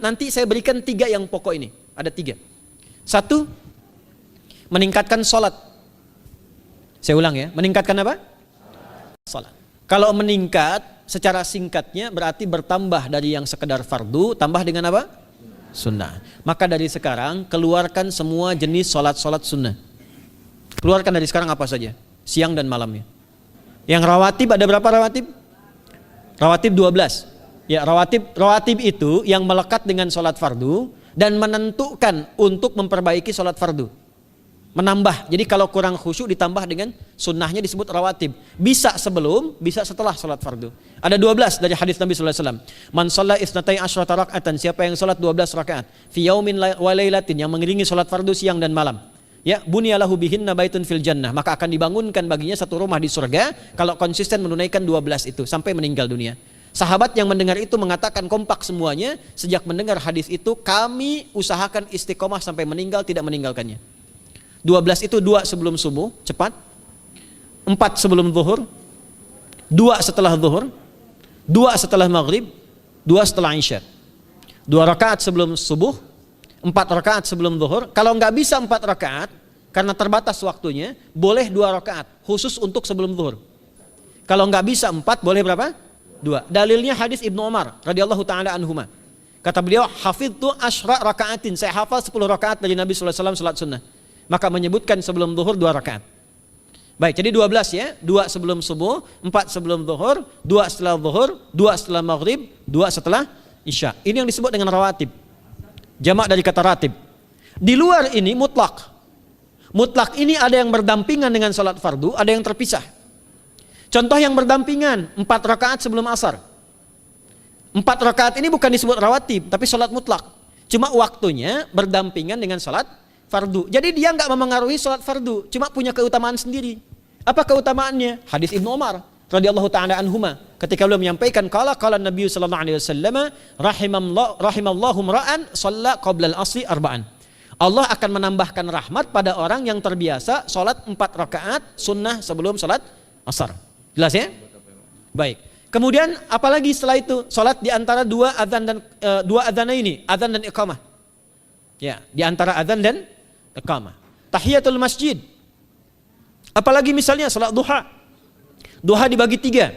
nanti saya berikan 3 yang pokok ini. Ada 3. 1, meningkatkan sholat. Saya ulang ya, meningkatkan apa? Sholat. Kalau meningkat, secara singkatnya berarti bertambah dari yang sekedar fardu, tambah dengan apa? Sunnah. Maka dari sekarang, keluarkan semua jenis sholat-sholat sunnah. Keluarkan dari sekarang apa saja, siang dan malamnya. Yang rawatib, ada berapa rawatib? Rawatib 12. Ya, rawatib itu yang melekat dengan sholat fardu dan menentukan untuk memperbaiki sholat fardu. Menambah. Jadi kalau kurang khusyuk ditambah dengan sunnahnya disebut rawatib. Bisa sebelum, bisa setelah sholat fardu. Ada 12 dari hadis Nabi sallallahu alaihi wasallam. Man shalla isnatai asyrata raka'atan, siapa yang sholat 12 rakaat fi yaumin wa lailatin, yang mengiringi sholat fardu siang dan malam. Ya, bunyalahu bihinna baitun fil jannah, maka akan dibangunkan baginya satu rumah di surga kalau konsisten menunaikan 12 itu sampai meninggal dunia. Sahabat yang mendengar itu mengatakan kompak semuanya, sejak mendengar hadis itu kami usahakan istiqomah sampai meninggal tidak meninggalkannya. 12 itu 2 sebelum subuh, cepat. 4 sebelum zuhur, 2 setelah zuhur, 2 setelah maghrib, 2 setelah isya. 2 rakaat sebelum subuh, 4 rakaat sebelum zuhur. Kalau nggak bisa 4 rakaat karena terbatas waktunya, boleh 2 rakaat khusus untuk sebelum zuhur. Kalau nggak bisa 4, boleh berapa? 2. Dalilnya hadis Ibnu Umar radhiyallahu taala anhuma. Kata beliau, hafidtu asyra rakaatin, saya hafal 10 rakaat dari Nabi sallallahu alaihi wasallam salat sunnah. Maka menyebutkan sebelum zuhur 2 rakaat. Baik, jadi 12 ya. 2 sebelum subuh, 4 sebelum zuhur, 2 setelah zuhur, 2 setelah maghrib, 2 setelah isya. Ini yang disebut dengan rawatib. Jamak dari kata ratib. Di luar ini mutlak. Mutlak ini ada yang berdampingan dengan salat fardu, ada yang terpisah. Contoh yang berdampingan, 4 rakaat sebelum asar. 4 rakaat ini bukan disebut rawatib, tapi salat mutlak. Cuma waktunya berdampingan dengan salat fardu. Jadi dia nggak memengaruhi salat fardu, cuma punya keutamaan sendiri. Apa keutamaannya? Hadis Ibnu Umar radhiyallahu taala anhuma, ketika beliau menyampaikan qala Nabi sallallahu alaihi wasallam, rahimallahu ra'an shalla qabla al-asri arba'an. Allah akan menambahkan rahmat pada orang yang terbiasa salat 4 rakaat sunnah sebelum salat asar. Jelas ya? Baik. Kemudian apalagi setelah itu? Salat di antara 2 adzan dan 2 adzan ini, adzan dan iqamah. Ya, di antara adzan dan iqamah. Tahiyatul masjid. Apalagi misalnya salat duha. Duha dibagi 3.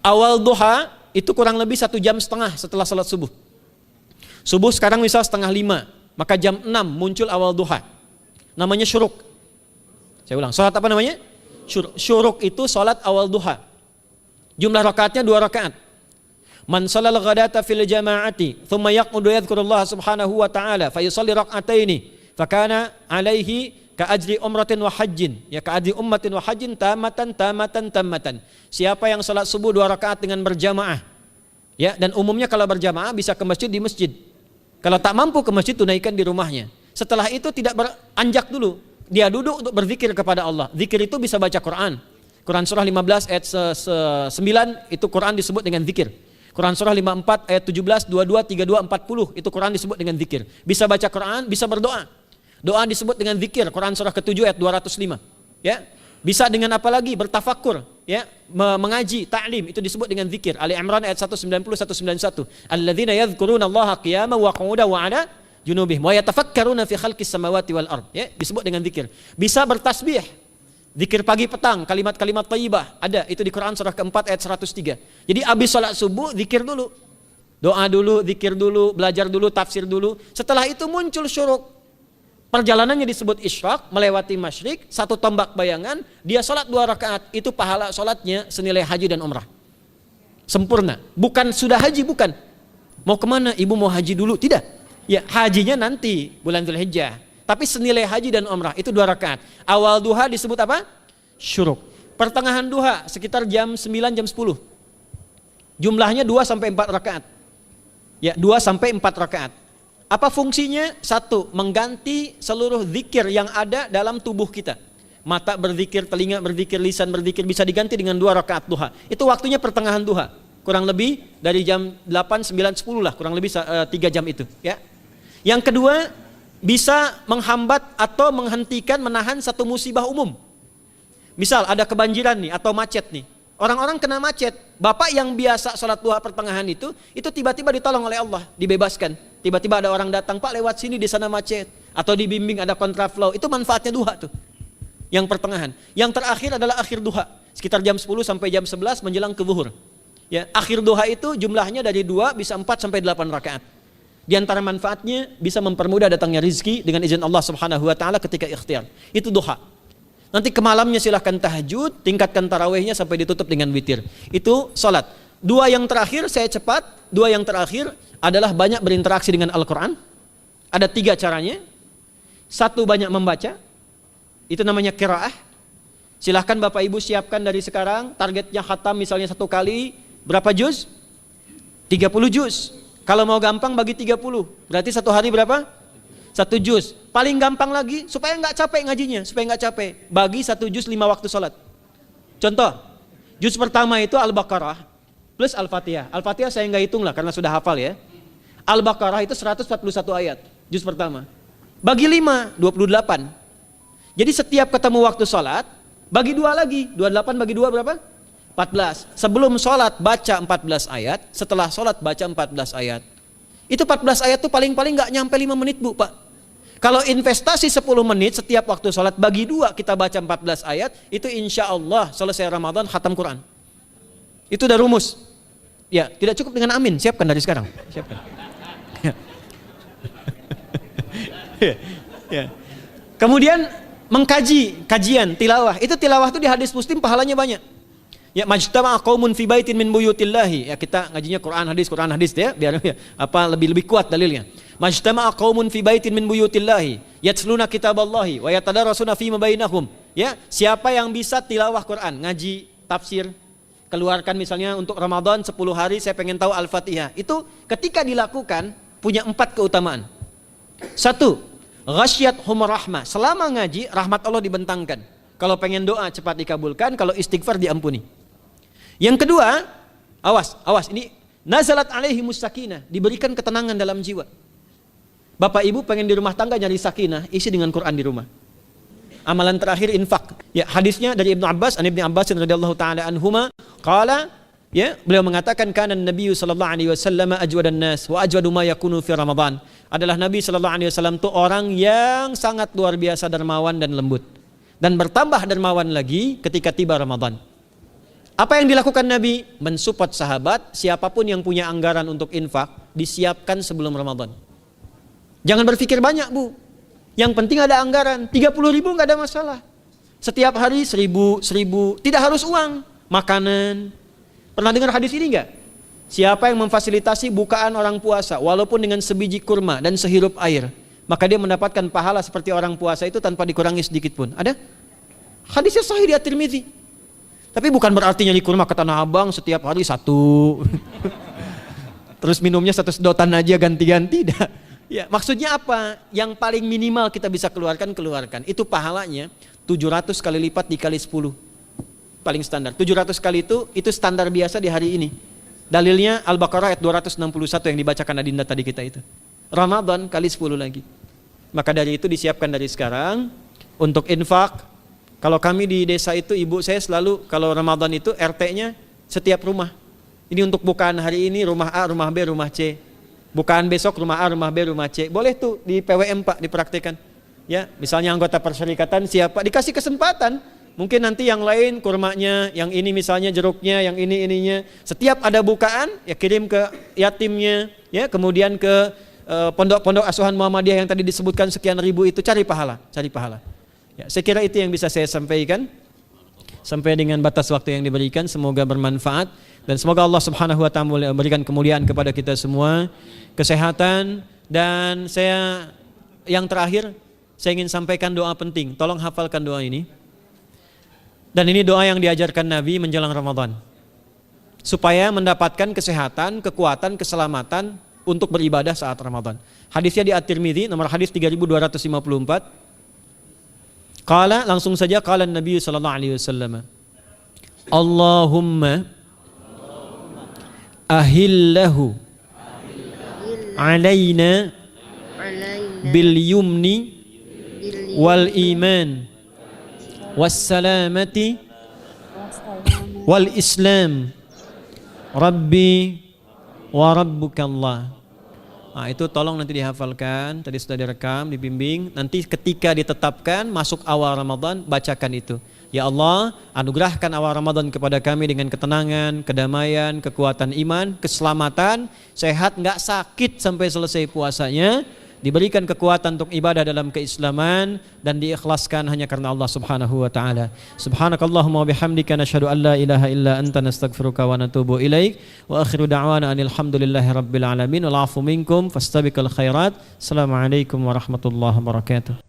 Awal duha itu kurang lebih 1,5 jam setelah salat subuh. Subuh sekarang misal 4:30, maka jam 6 muncul awal duha. Namanya syuruk. Saya ulang, salat apa namanya? Syuruk itu salat awal duha. Jumlah rakaatnya 2 rakaat. Man shalal ghadata fil jama'ati thumma yaqudu yadhkurullah subhanahu wa ta'ala fa yusalli rak'ataini fa kana alaihi ka ajri umratin wa hajjin, ya ka ajri ummatin wa hajjin tamatan. Siapa yang salat subuh 2 rakaat dengan berjamaah, ya, dan umumnya kalau berjamaah bisa ke masjid di masjid. Kalau tak mampu ke masjid, tunaikan di rumahnya. Setelah itu tidak beranjak dulu, dia duduk untuk berzikir kepada Allah. Zikir itu bisa baca Quran. Quran surah 15 ayat 9 itu Quran disebut dengan zikir. Quran surah 54 ayat 17, 22, 32, 40 itu Quran disebut dengan zikir. Bisa baca Quran, bisa berdoa. Doa disebut dengan zikir. Quran surah ke-7 ayat 205. Ya. Bisa dengan apa lagi? Bertafakur, ya, mengaji, ta'lim, itu disebut dengan zikir. Ali Imran ayat 190 191. Alladzina yadhkuruna Allaha qiyaman wa qu'udan wa 'ala junubihim wa yatafakkaruna fi khalqis samawati wal ard, ya, disebut dengan zikir. Bisa bertasbih, zikir pagi petang, kalimat-kalimat thayyibah, ada itu di Quran surah keempat ayat 103. Jadi habis salat subuh zikir dulu, doa dulu, zikir dulu, belajar dulu, tafsir dulu. Setelah itu muncul syuruk. Perjalanannya disebut isyraq, melewati masyrik, 1 tombak bayangan, dia salat 2 rakaat, itu pahala salatnya senilai haji dan umrah. Sempurna. Bukan sudah haji, bukan. Mau kemana? Ibu mau haji dulu? Tidak. Ya, hajinya nanti bulan Dzulhijjah. Tapi senilai haji dan umrah itu 2 rakaat. Awal duha disebut apa? Syuruk. Pertengahan duha sekitar jam 9 jam 10. Jumlahnya 2 sampai 4 rakaat. Ya, 2 sampai 4 rakaat. Apa fungsinya? 1, mengganti seluruh zikir yang ada dalam tubuh kita. Mata berzikir, telinga berzikir, lisan berzikir, bisa diganti dengan 2 rakaat duha. Itu waktunya pertengahan duha. Kurang lebih dari jam 8, 9, 10 lah, kurang lebih 3 jam itu, ya. Yang kedua, bisa menghambat atau menghentikan, menahan satu musibah umum. Misal ada kebanjiran nih atau macet nih. Orang-orang kena macet. Bapak yang biasa sholat duha pertengahan itu tiba-tiba ditolong oleh Allah, dibebaskan. Tiba-tiba ada orang datang, Pak lewat sini di sana macet. Atau dibimbing ada kontraflow. Itu manfaatnya duha tuh. Yang pertengahan. Yang terakhir adalah akhir duha. Sekitar jam 10 sampai jam 11 menjelang ke zuhur. Ya, akhir duha itu jumlahnya dari 2 bisa 4 sampai 8 rakaat. Di antara manfaatnya bisa mempermudah datangnya rizki dengan izin Allah Subhanahu wa taala ketika ikhtiar. Itu duha. Nanti ke malamnya silahkan tahajud, tingkatkan tarawihnya sampai ditutup dengan witir. Itu salat. 2 yang terakhir saya cepat, 2 yang terakhir adalah banyak berinteraksi dengan Al-Qur'an. Ada 3 caranya. 1 banyak membaca. Itu namanya qiraah. Silahkan Bapak Ibu siapkan dari sekarang, targetnya khatam misalnya 1 kali, berapa juz? 30 juz. Kalau mau gampang bagi 30, berarti 1 hari berapa? 1 juz. Paling gampang lagi, supaya nggak capek ngajinya, supaya nggak capek, bagi 1 juz 5 waktu sholat. Contoh, juz pertama itu Al-Baqarah plus Al-Fatihah. Al-Fatihah saya nggak hitung lah karena sudah hafal ya. Al-Baqarah itu 141 ayat, juz pertama. Bagi 5, 28. Jadi setiap ketemu waktu sholat, bagi 2 lagi, 28 bagi 2 berapa? 14. Sebelum sholat baca 14 ayat, setelah sholat baca 14 ayat. Itu 14 ayat tuh paling-paling gak nyampe 5 menit Bu Pak. Kalau investasi 10 menit setiap waktu sholat, bagi 2 kita baca 14 ayat, itu insya Allah selesai Ramadan khatam Quran. Itu udah rumus. Ya, tidak cukup dengan amin, siapkan dari sekarang. Siapkan. Ya. Kemudian mengkaji, kajian, tilawah. Itu tilawah itu di hadis Muslim pahalanya banyak. Ya, majtama'a qaumun fi baitin min buyutillahi. Ya, kita ngajinya Quran hadis ya, biar lebih kuat dalilnya. Majtama'a qaumun fi baitin min buyutillahi yatluna kitaballahi wa yatadarasuna fima bainahum. Ya, siapa yang bisa tilawah Quran, ngaji, tafsir, keluarkan misalnya untuk Ramadan 10 hari saya pengen tahu Al-Fatihah. Itu ketika dilakukan punya 4 keutamaan. 1, ghasyiyatuhum rahmah. Selama ngaji rahmat Allah dibentangkan. Kalau pengen doa cepat dikabulkan, kalau istighfar diampuni. Yang kedua, awas ini nazalat alaihimus sakinah, diberikan ketenangan dalam jiwa. Bapak Ibu pengen di rumah tangga nyari sakinah, isi dengan Quran di rumah. Amalan terakhir infak. Ya, hadisnya dari Ibnu Abbas, an Ibnu Abbas radhiyallahu taala anhuma, qala, ya, beliau mengatakan kana Nabi sallallahu alaihi wasallam ajwadan nas wa ajwadu ma yakunu fi Ramadan. Adalah Nabi sallallahu alaihi wasallam itu orang yang sangat luar biasa dermawan dan lembut. Dan bertambah dermawan lagi ketika tiba Ramadan. Apa yang dilakukan Nabi? Mensupport sahabat, siapapun yang punya anggaran untuk infak, disiapkan sebelum Ramadan. Jangan berpikir banyak Bu. Yang penting ada anggaran, 30.000 nggak ada masalah. Setiap hari 1.000, tidak harus uang, makanan. Pernah dengar hadis ini nggak? Siapa yang memfasilitasi bukaan orang puasa, walaupun dengan sebiji kurma dan sehirup air, maka dia mendapatkan pahala seperti orang puasa itu tanpa dikurangi sedikit pun. Ada? Hadisnya sahih di At-Tirmidzi. Tapi bukan berarti nyari kurma ke Tanah Abang setiap hari 1. Terus minumnya 1 sedotan aja ganti-ganti. Tidak. Ya, maksudnya apa? Yang paling minimal kita bisa keluarkan. Itu pahalanya 700 kali lipat dikali 10. Paling standar. 700 kali itu standar biasa di hari ini. Dalilnya Al-Baqarah ayat 261 yang dibacakan Adinda tadi kita itu. Ramadan kali 10 lagi. Maka dari itu disiapkan dari sekarang untuk infak. Kalau kami di desa itu, ibu saya selalu kalau Ramadan itu RT-nya setiap rumah. Ini untuk bukaan hari ini rumah A, rumah B, rumah C. Bukaan besok rumah A, rumah B, rumah C. Boleh tuh di PWM Pak dipraktikkan. Ya, misalnya anggota perserikatan siapa dikasih kesempatan. Mungkin nanti yang lain kurmanya, yang ini misalnya jeruknya, yang ini ininya. Setiap ada bukaan ya kirim ke yatimnya, ya kemudian ke pondok-pondok asuhan Muhammadiyah yang tadi disebutkan sekian ribu itu, cari pahala. Ya, saya kira itu yang bisa saya sampaikan sampai dengan batas waktu yang diberikan. Semoga bermanfaat dan semoga Allah Subhanahu wa taala memberikan kemuliaan kepada kita semua, kesehatan. Dan saya yang terakhir saya ingin sampaikan doa penting. Tolong hafalkan doa ini. Dan ini doa yang diajarkan Nabi menjelang Ramadan supaya mendapatkan kesehatan, kekuatan, keselamatan untuk beribadah saat Ramadan. Hadisnya di At-Tirmidzi nomor hadis 3254. Qala, langsung saja qala Nabi sallallahu alaihi wasallam. Allahumma ahillahu alaina bil yumni wal iman was salamati wal Islam Rabbi wa Rabbukallah. Nah, itu tolong nanti dihafalkan, tadi sudah direkam, dibimbing. Nanti ketika ditetapkan masuk awal Ramadan, bacakan itu. Ya Allah, anugerahkan awal Ramadan kepada kami dengan ketenangan, kedamaian, kekuatan iman, keselamatan, sehat, nggak sakit sampai selesai puasanya, diberikan kekuatan untuk ibadah dalam keislaman dan diikhlaskan hanya karena Allah Subhanahu wa taala. Subhanakallahumma wa bihamdika nasyhadu an la ilaha illa anta nastaghfiruka wa natubu ilaik wa akhiru da'wana anil hamdulillahi rabbil alamin wal 'afu minkum fastabiqul khairat. Assalamualaikum warahmatullahi wabarakatuh.